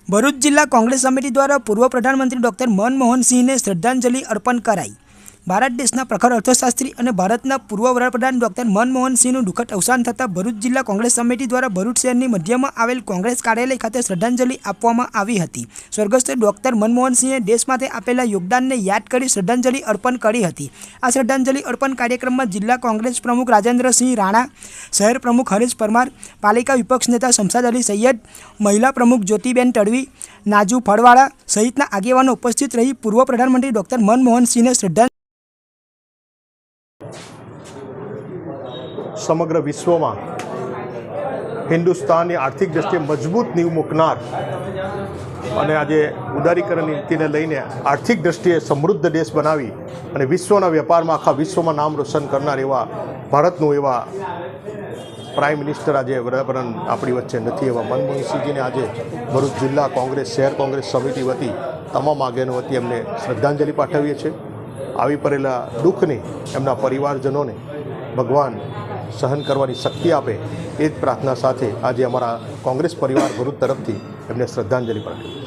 ભરૂચ જિલ્લા કોંગ્રેસ સમિતિ દ્વારા પૂર્વ પ્રધાનમંત્રી ડૉક્ટર મનમોહન સિંહને શ્રદ્ધાંજલિ અર્પણ કરાઈ। ભારત દેશના પ્રખર અર્થશાસ્ત્રી અને ભારતના પૂર્વ વડાપ્રધાન ડૉક્ટર મનમોહન સિંહનું દુઃખદ અવસાન થતાં ભરૂચ જિલ્લા કોંગ્રેસ સમિતિ દ્વારા ભરૂચ શહેરની મધ્યમાં આવેલ કોંગ્રેસ કાર્યાલય ખાતે શ્રદ્ધાંજલિ આપવામાં આવી હતી। સ્વર્ગસ્થ ડૉક્ટર મનમોહન સિંહે દેશ માટે આપેલા યોગદાનને યાદ કરી શ્રદ્ધાંજલિ અર્પણ કરી હતી। આ શ્રદ્ધાંજલિ અર્પણ કાર્યક્રમમાં જિલ્લા કોંગ્રેસ પ્રમુખ રાજેન્દ્રસિંહ રાણા, શહેર પ્રમુખ હરેશ પરમાર, પાલિકા વિપક્ષ નેતા શમશાદ અલી સૈયદ, મહિલા પ્રમુખ જ્યોતિબેન તડવી, નાજુ ફળવાળા સહિતના આગેવાનો ઉપસ્થિત રહી પૂર્વ પ્રધાનમંત્રી ડૉક્ટર મનમોહન સિંહને શ્રદ્ધાંજલિ। સમગ્ર વિશ્વમાં હિન્દુસ્તાનની આર્થિક દ્રષ્ટિએ મજબૂત નીંવ મૂકનાર અને આજે ઉદારીકરણ નીતિને લઈને આર્થિક દ્રષ્ટિએ સમૃદ્ધ દેશ બનાવી અને વિશ્વના વેપારમાં આખા વિશ્વમાં નામ રોશન કરનાર એવા ભારતનું એવા પ્રાઇમ મિનિસ્ટર આજે વડાપ્રધાન આપણી વચ્ચે નથી એવા મનમોહનસિંહજીને આજે ભરૂચ જિલ્લા કોંગ્રેસ શહેર કોંગ્રેસ સમિતિ વતી તમામ આગેવાનો વતી એમને શ્રદ્ધાંજલિ પાઠવીએ છીએ। આવી પડેલા દુઃખને એમના પરિવારજનોને ભગવાન સહન કરવાની શક્તિ આપે એ જ પ્રાર્થના સાથે આજે અમારા કોંગ્રેસ પરિવાર ભરૂચ તરફથી એમને શ્રદ્ધાંજલિ પાઠવી।